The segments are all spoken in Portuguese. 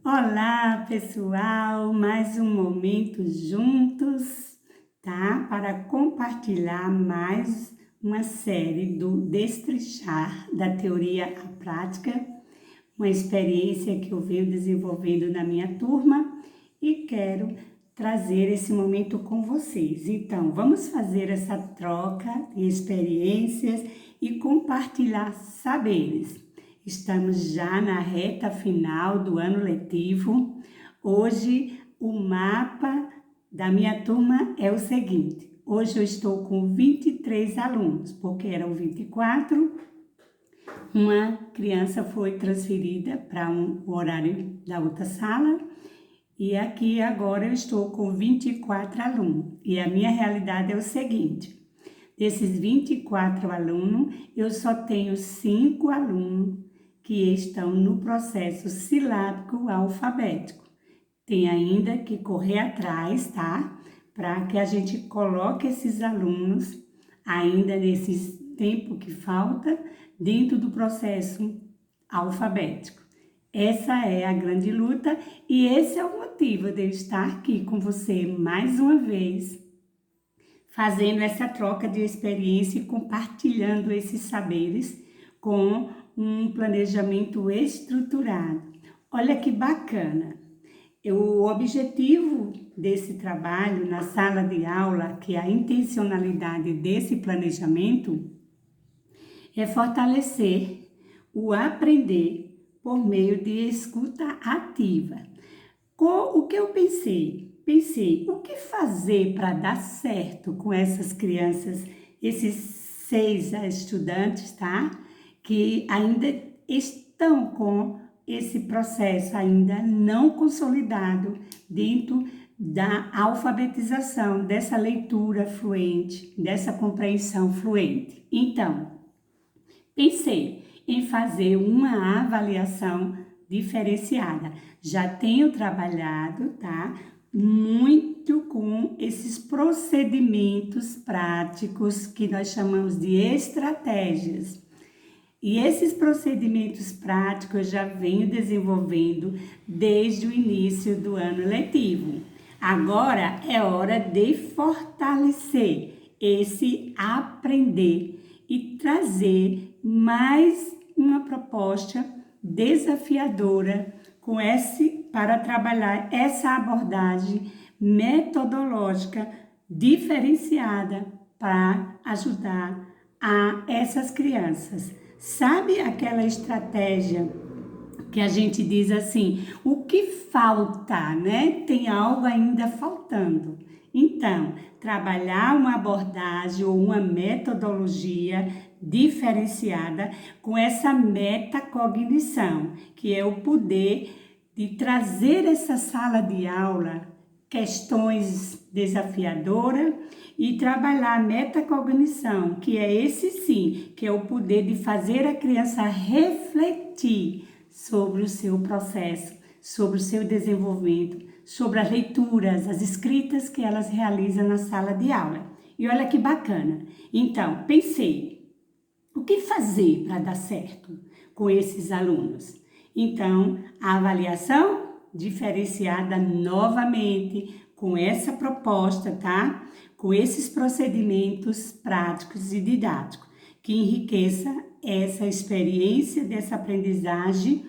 Olá, pessoal! Mais um momento juntos, tá? Para compartilhar mais uma série do Destrinchar da Teoria à Prática, uma experiência que eu venho desenvolvendo na minha turma e quero trazer esse momento com vocês. Então, vamos fazer essa troca de experiências e compartilhar saberes. Estamos já na reta final do ano letivo. Hoje o mapa da minha turma é o seguinte. Hoje eu estou com 23 alunos, porque eram 24. Uma criança foi transferida para o horário da outra sala. E aqui agora eu estou com 24 alunos. E a minha realidade é o seguinte. Desses 24 alunos, eu só tenho 5 alunos que estão no processo silábico alfabético. Tem ainda que correr atrás, tá? Para que a gente coloque esses alunos, ainda nesse tempo que falta, dentro do processo alfabético. Essa é a grande luta e esse é o motivo de eu estar aqui com você mais uma vez, fazendo essa troca de experiência e compartilhando esses saberes com um planejamento estruturado. Olha que bacana! O objetivo desse trabalho na sala de aula, que é a intencionalidade desse planejamento, é fortalecer o aprender por meio de escuta ativa. O que eu pensei, o que fazer para dar certo com essas crianças, esses 6 estudantes, tá? Que ainda estão com esse processo ainda não consolidado dentro da alfabetização, dessa leitura fluente, dessa compreensão fluente. Então, pensei em fazer uma avaliação diferenciada. Já tenho trabalhado, tá? Muito com esses procedimentos práticos que nós chamamos de estratégias. E esses procedimentos práticos eu já venho desenvolvendo desde o início do ano letivo. Agora é hora de fortalecer esse aprender e trazer mais uma proposta desafiadora para trabalhar essa abordagem metodológica diferenciada para ajudar a essas crianças. Sabe aquela estratégia que a gente diz assim, o que falta, né? Tem algo ainda faltando. Então, trabalhar uma abordagem ou uma metodologia diferenciada com essa metacognição, que é o poder de trazer essa sala de aula questões desafiadoras e trabalhar a metacognição, que é esse sim, que é o poder de fazer a criança refletir sobre o seu processo, sobre o seu desenvolvimento, sobre as leituras, as escritas que elas realizam na sala de aula. E olha que bacana. Então, pensei, o que fazer para dar certo com esses alunos? Então, a avaliação diferenciada novamente com essa proposta, tá? Com esses procedimentos práticos e didáticos, que enriqueça essa experiência dessa aprendizagem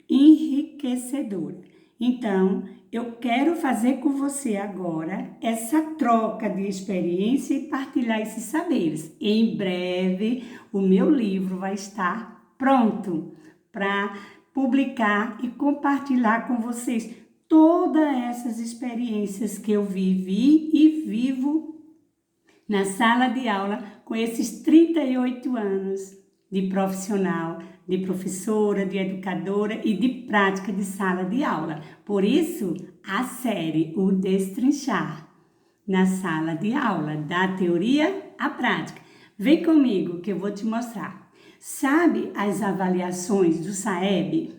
enriquecedora. Então, eu quero fazer com você agora essa troca de experiência e partilhar esses saberes. Em breve, o meu livro vai estar pronto para publicar e compartilhar com vocês todas essas experiências que eu vivi e vivo na sala de aula com esses 38 anos de profissional, de professora, de educadora e de prática de sala de aula. Por isso, a série O Destrinchar na sala de aula, da teoria à prática. Vem comigo que eu vou te mostrar. Sabe as avaliações do SAEB?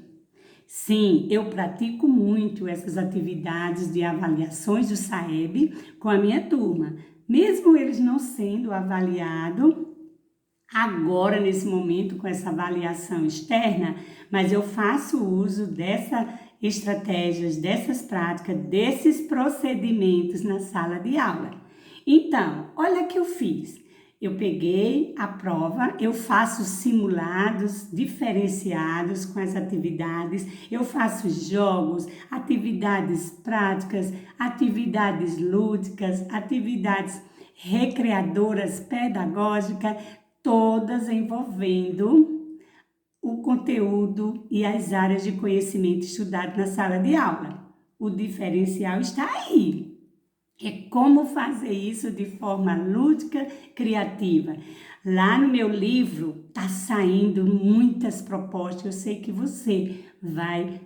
Sim, eu pratico muito essas atividades de avaliações do SAEB com a minha turma. Mesmo eles não sendo avaliados agora, nesse momento, com essa avaliação externa, mas eu faço uso dessa estratégias, dessas práticas, desses procedimentos na sala de aula. Então, olha o que eu fiz. Eu peguei a prova, eu faço simulados diferenciados com as atividades, eu faço jogos, atividades práticas, atividades lúdicas, atividades recreadoras, pedagógicas, todas envolvendo o conteúdo e as áreas de conhecimento estudado na sala de aula. O diferencial está aí. É como fazer isso de forma lúdica, criativa. Lá no meu livro tá saindo muitas propostas. Eu sei que você vai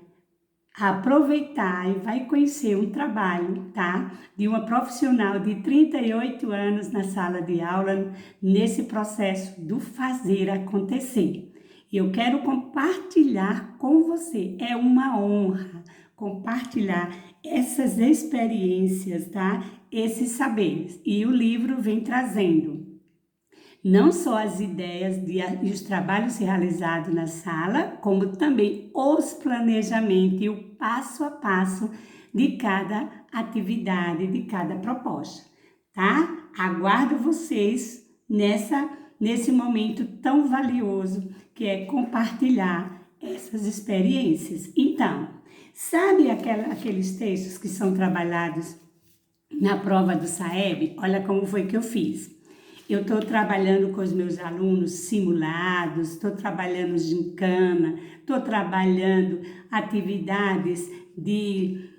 aproveitar e vai conhecer um trabalho, tá? De uma profissional de 38 anos na sala de aula, nesse processo do fazer acontecer. E eu quero compartilhar com você. É uma honra compartilhar essas experiências, tá? Esses saberes. E o livro vem trazendo não só as ideias e os trabalhos realizados na sala, como também os planejamentos e o passo a passo de cada atividade, de cada proposta, tá? Aguardo vocês nesse momento tão valioso que é compartilhar essas experiências. Então, sabe aqueles textos que são trabalhados na prova do SAEB? Olha como foi que eu fiz. Eu estou trabalhando com os meus alunos simulados, estou trabalhando gincana, estou trabalhando atividades de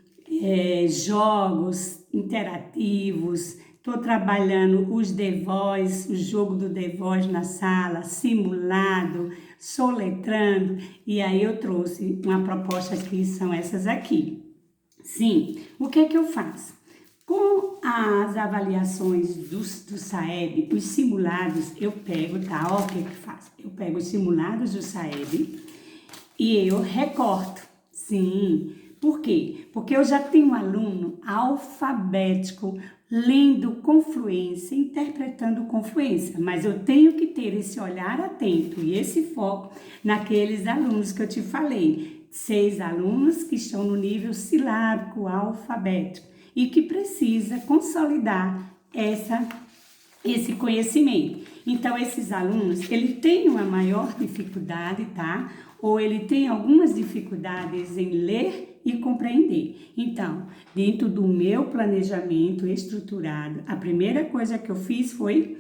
jogos interativos, estou trabalhando os The Voice, o jogo do The Voice na sala, simulado, soletrando, e aí eu trouxe uma proposta que são essas aqui. Sim, o que é que eu faço? Com as avaliações do SAEB, os simulados, eu pego, tá? Ó, o que eu faço? Eu pego os simulados do SAEB e eu recorto. Sim, por quê? Porque eu já tenho um aluno alfabético, lendo confluência, interpretando confluência, mas eu tenho que ter esse olhar atento e esse foco naqueles alunos que eu te falei. 6 alunos que estão no nível silábico alfabético e que precisa consolidar esse conhecimento. Então, esses alunos, ele tem uma maior dificuldade, tá? Ou ele tem algumas dificuldades em ler e compreender. Então, dentro do meu planejamento estruturado, a primeira coisa que eu fiz foi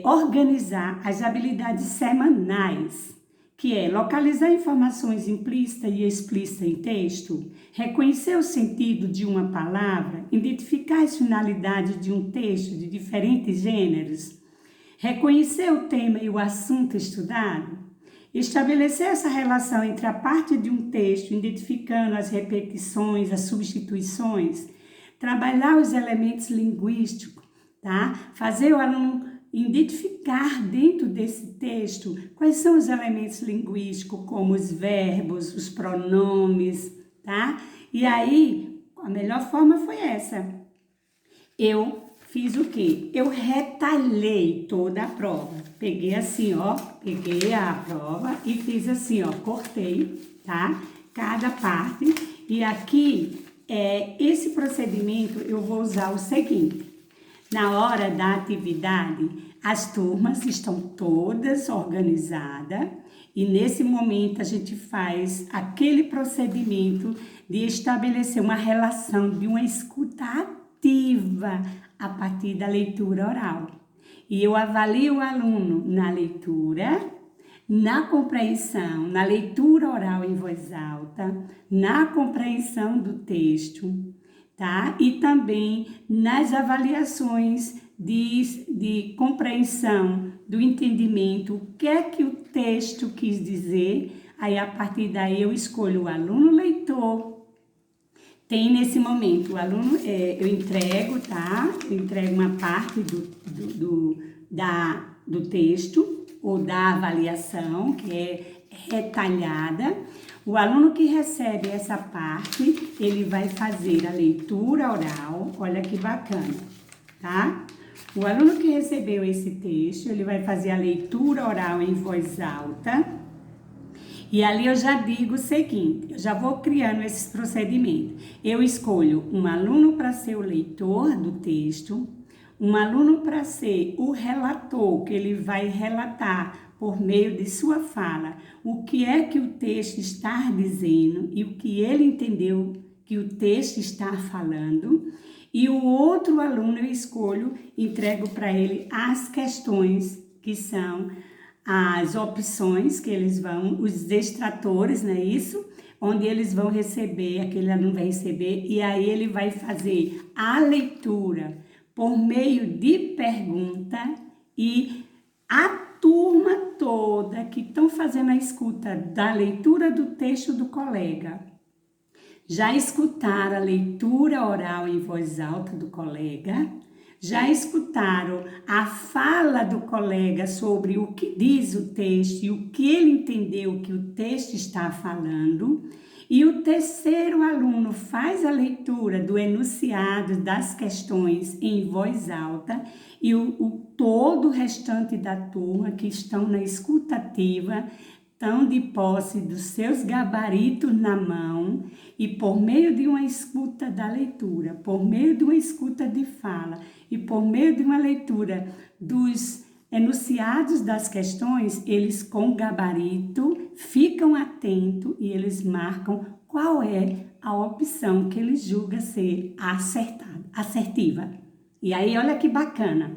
organizar as habilidades semanais, que é localizar informações implícitas e explícitas em texto, reconhecer o sentido de uma palavra, identificar as finalidades de um texto de diferentes gêneros, reconhecer o tema e o assunto estudado, estabelecer essa relação entre a parte de um texto, identificando as repetições, as substituições, trabalhar os elementos linguísticos, tá? Fazer o aluno identificar dentro desse texto quais são os elementos linguísticos, como os verbos, os pronomes, tá? E aí, a melhor forma foi essa. Eu fiz o quê? Eu retalhei toda a prova. Peguei assim, ó, peguei a prova e fiz assim, ó, cortei, tá? Cada parte. E aqui, esse procedimento, eu vou usar o seguinte. Na hora da atividade, as turmas estão todas organizadas e nesse momento a gente faz aquele procedimento de estabelecer uma relação de uma escuta ativa a partir da leitura oral. E eu avalio o aluno na leitura, na compreensão, na leitura oral em voz alta, na compreensão do texto, tá? E também nas avaliações de compreensão, do entendimento, o que é que o texto quis dizer. Aí, a partir daí, eu escolho o aluno leitor. Tem nesse momento, o aluno, eu entrego, tá? Eu entrego uma parte do texto ou da avaliação, que é retalhada. O aluno que recebe essa parte, ele vai fazer a leitura oral, olha que bacana, tá? O aluno que recebeu esse texto, ele vai fazer a leitura oral em voz alta E ali eu já digo o seguinte, eu já vou criando esses procedimentos. Eu escolho um aluno para ser o leitor do texto, um aluno para ser o relator, que ele vai relatar por meio de sua fala o que é que o texto está dizendo e o que ele entendeu que o texto está falando. E o outro aluno eu escolho, entrego para ele as questões, que são as opções que eles vão, os extratores, não é isso? Onde eles vão receber, aquele aluno vai receber, e aí ele vai fazer a leitura por meio de pergunta, e a turma toda que estão fazendo a escuta da leitura do texto do colega, já escutaram a leitura oral em voz alta do colega, já escutaram a fala do colega sobre o que diz o texto e o que ele entendeu que o texto está falando, e o terceiro aluno faz a leitura do enunciado das questões em voz alta, e todo o restante da turma que estão na escutativa estão de posse dos seus gabaritos na mão, e por meio de uma escuta da leitura, por meio de uma escuta de fala e por meio de uma leitura dos enunciados das questões, eles com gabarito ficam atentos e eles marcam qual é a opção que eles julgam ser assertiva. E aí, olha que bacana.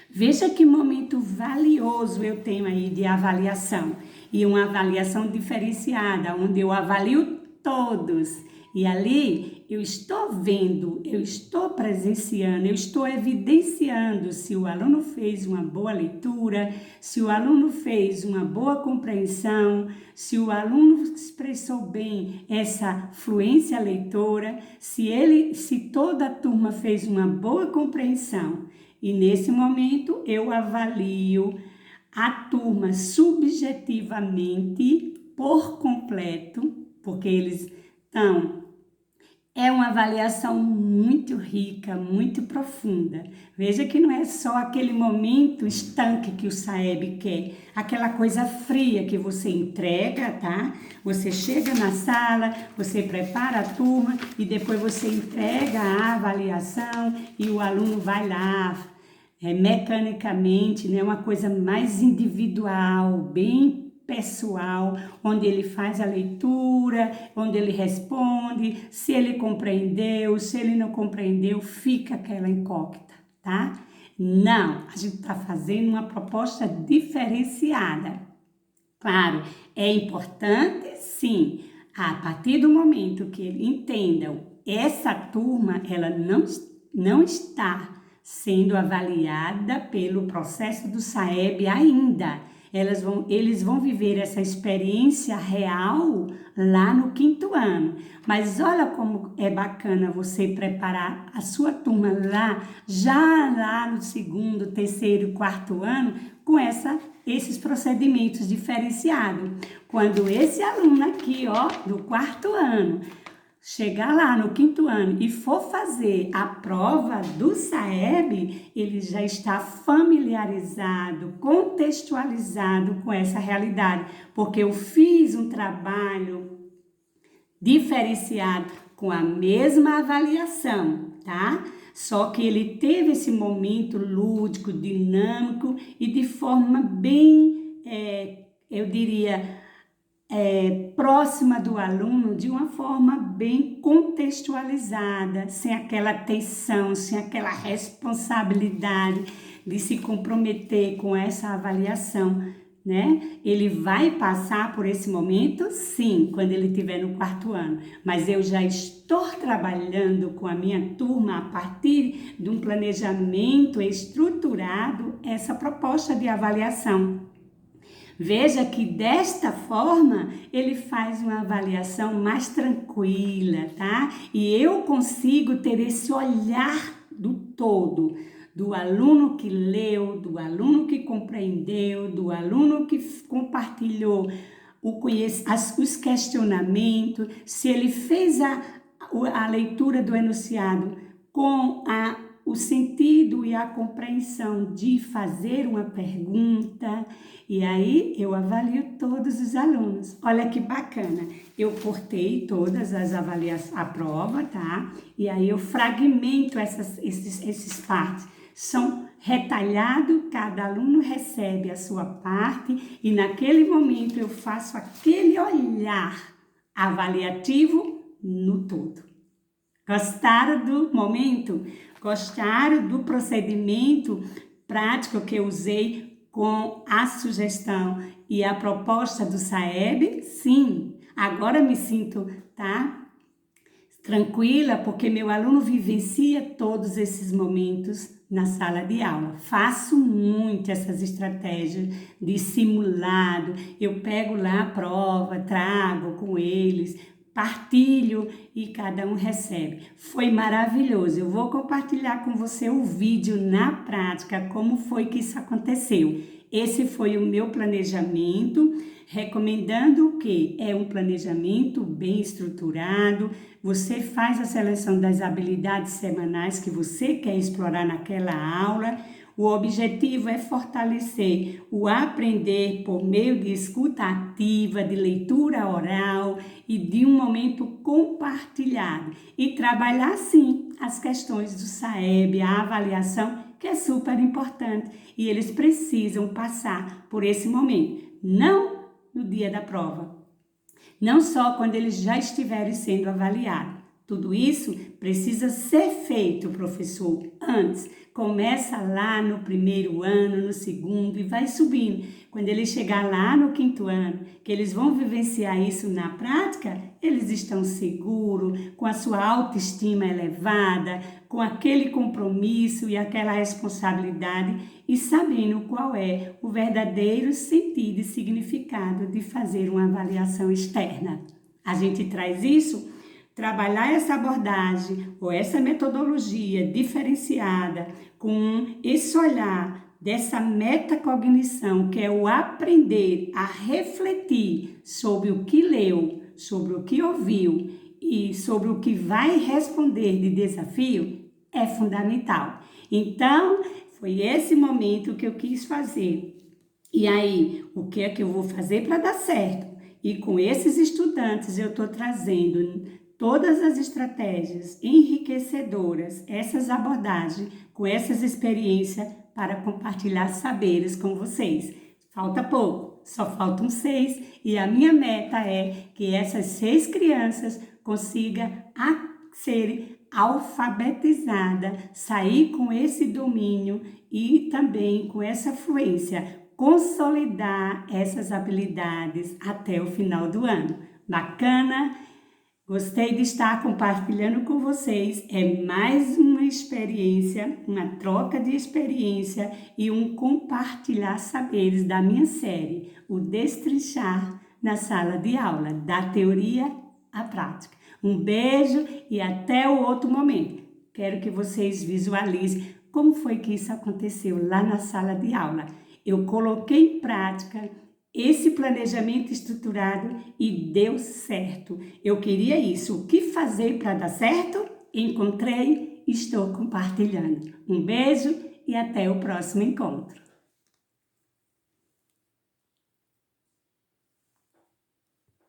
Veja que momento valioso eu tenho aí de avaliação, e uma avaliação diferenciada, onde eu avalio todos. E ali eu estou vendo, eu estou presenciando, eu estou evidenciando se o aluno fez uma boa leitura, se o aluno fez uma boa compreensão, se o aluno expressou bem essa fluência leitora, se toda a turma fez uma boa compreensão. E nesse momento eu avalio a turma subjetivamente por completo, porque eles estão... É uma avaliação muito rica, muito profunda. Veja que não é só aquele momento estanque que o SAEB quer, aquela coisa fria que você entrega, tá? Você chega na sala, você prepara a turma e depois você entrega a avaliação e o aluno vai lá, mecanicamente, né? Uma coisa mais individual, bem pessoal, onde ele faz a leitura, onde ele responde, se ele compreendeu, se ele não compreendeu, fica aquela incógnita, tá? Não, a gente está fazendo uma proposta diferenciada. Claro, é importante, sim, a partir do momento que ele entenda, essa turma, ela não está sendo avaliada pelo processo do SAEB ainda. Eles vão viver essa experiência real lá no 5º ano. Mas olha como é bacana você preparar a sua turma já lá no 2º, 3º, 4º ano, com esses procedimentos diferenciados. Quando esse aluno aqui, do 4º ano, chegar lá no 5º ano e for fazer a prova do SAEB, ele já está familiarizado, contextualizado com essa realidade, porque eu fiz um trabalho diferenciado com a mesma avaliação, tá? Só que ele teve esse momento lúdico, dinâmico e de forma bem, eu diria, próxima do aluno, de uma forma bem contextualizada, sem aquela tensão, sem aquela responsabilidade de se comprometer com essa avaliação, né? Ele vai passar por esse momento, sim, quando ele estiver no 4º ano, mas eu já estou trabalhando com a minha turma a partir de um planejamento estruturado, essa proposta de avaliação. Veja que desta forma ele faz uma avaliação mais tranquila, tá? E eu consigo ter esse olhar do todo, do aluno que leu, do aluno que compreendeu, do aluno que compartilhou os questionamentos, se ele fez a leitura do enunciado com o sentido e a compreensão de fazer uma pergunta, e aí eu avalio todos os alunos. Olha que bacana, eu cortei todas as avaliações, a prova, tá? E aí eu fragmento esses partes. São retalhados, cada aluno recebe a sua parte e naquele momento eu faço aquele olhar avaliativo no todo. Gostaram do momento? Gostaram do procedimento prático que eu usei com a sugestão e a proposta do SAEB? Sim, agora me sinto, tranquila, porque meu aluno vivencia todos esses momentos na sala de aula. Faço muito essas estratégias de simulado, eu pego lá a prova, trago com eles, partilho e cada um recebe. Foi maravilhoso. Eu vou compartilhar com você o vídeo na prática, como foi que isso aconteceu. Esse foi o meu planejamento, recomendando o quê? É um planejamento bem estruturado, você faz a seleção das habilidades semanais que você quer explorar naquela aula. O objetivo é fortalecer o aprender por meio de escuta ativa, de leitura oral e de um momento compartilhado. E trabalhar, sim, as questões do SAEB, a avaliação, que é super importante. E eles precisam passar por esse momento, não no dia da prova. Não só quando eles já estiverem sendo avaliados. Tudo isso precisa ser feito, professor, antes. Começa lá no primeiro ano, no segundo e vai subindo. Quando ele chegar lá no quinto ano, que eles vão vivenciar isso na prática, eles estão seguros, com a sua autoestima elevada, com aquele compromisso e aquela responsabilidade e sabendo qual é o verdadeiro sentido e significado de fazer uma avaliação externa. A gente traz isso. Trabalhar essa abordagem ou essa metodologia diferenciada com esse olhar dessa metacognição, que é o aprender a refletir sobre o que leu, sobre o que ouviu e sobre o que vai responder de desafio, é fundamental. Então, foi esse momento que eu quis fazer. E aí, o que é que eu vou fazer para dar certo? E com esses estudantes eu estou trazendo todas as estratégias enriquecedoras, essas abordagens, com essas experiências para compartilhar saberes com vocês. Falta pouco, só faltam 6 e a minha meta é que essas 6 crianças consigam serem alfabetizadas, sair com esse domínio e também com essa fluência, consolidar essas habilidades até o final do ano. Bacana? Gostei de estar compartilhando com vocês. É mais uma experiência, uma troca de experiência e um compartilhar saberes da minha série, o Destrinchar na Sala de Aula, da teoria à prática. Um beijo e até o outro momento. Quero que vocês visualizem como foi que isso aconteceu lá na sala de aula. Eu coloquei em prática esse planejamento estruturado e deu certo. Eu queria isso. O que fazer para dar certo? Encontrei, estou compartilhando. Um beijo e até o próximo encontro.